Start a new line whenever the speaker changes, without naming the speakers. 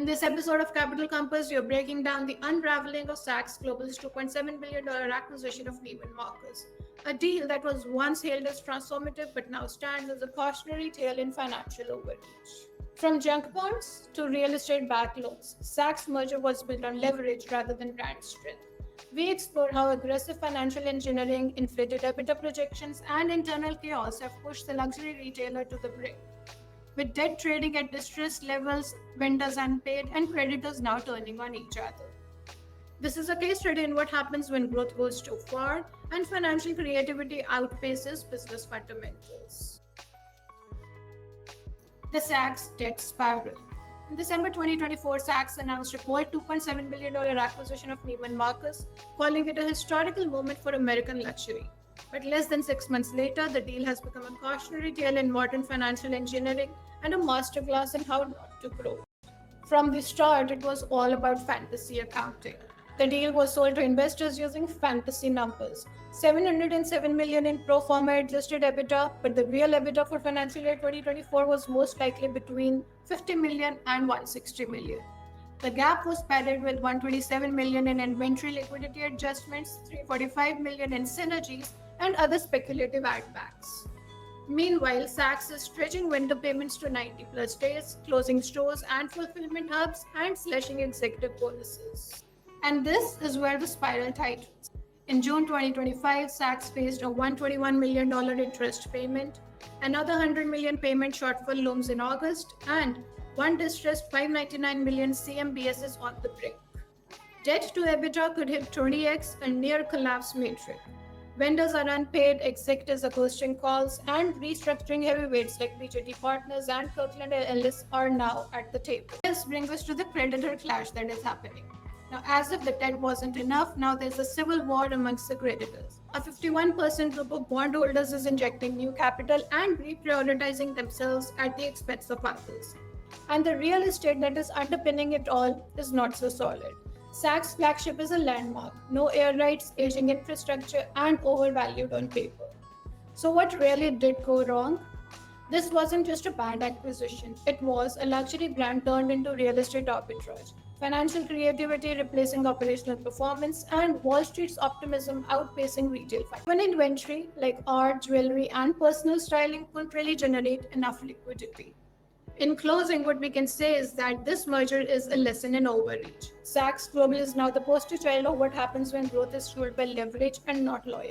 In this episode of Capital Compass, we are breaking down the unraveling of Saks Global's $2.7 billion acquisition of Neiman Marcus, a deal that was once hailed as transformative but now stands as a cautionary tale in financial overreach. From junk bonds to real estate-backed loans, Saks' merger was built on leverage rather than brand strength. We explore how aggressive financial engineering, inflated EBITDA projections, and internal chaos have pushed the luxury retailer to the brink. With debt trading at distressed levels, vendors unpaid, and creditors now turning on each other. This is a case study in what happens when growth goes too far and financial creativity outpaces business fundamentals. The Saks debt spiral. In December 2024, Saks announced a record $2.7 billion acquisition of Neiman Marcus, calling it a historical moment for American luxury. But less than 6 months later, the deal has become a cautionary tale in modern financial engineering and a masterclass in how not to grow. From the start, it was all about fantasy accounting. The deal was sold to investors using fantasy numbers. $707 million in pro forma adjusted EBITDA, but the real EBITDA for financial year 2024 was most likely between $50 million and $160 million. The gap was padded with $127 million in inventory liquidity adjustments, $345 million in synergies, and other speculative add-backs. Meanwhile, Saks is stretching vendor payments to 90+ days, closing stores and fulfillment hubs, and slashing executive bonuses. And this is where the spiral tightens. In June 2025, Saks faced a $121 million interest payment, another $100 million payment shortfall looms in August, and one distressed $599 million CMBS is on the brink. Debt to EBITDA could hit 20x, a near collapse metric. Vendors are unpaid, executives are ghosting calls, and restructuring heavyweights like BJT Partners and Kirkland & Ellis are now at the table. This brings us to the creditor clash that is happening. Now, as if the debt wasn't enough, now there's a civil war amongst the creditors. A 51% group of bondholders is injecting new capital and reprioritizing themselves at the expense of others. And the real estate that is underpinning it all is not so solid. Saks' flagship is a landmark, no air rights, aging infrastructure, and overvalued on paper. So what really did go wrong? This wasn't just a bad acquisition. It was a luxury brand turned into real estate arbitrage, financial creativity replacing operational performance, and Wall Street's optimism outpacing retail finance. When inventory like art, jewelry, and personal styling couldn't really generate enough liquidity. In closing, what we can say is that this merger is a lesson in overreach. Saks Global is now the poster child of what happens when growth is fueled by leverage and not loyalty.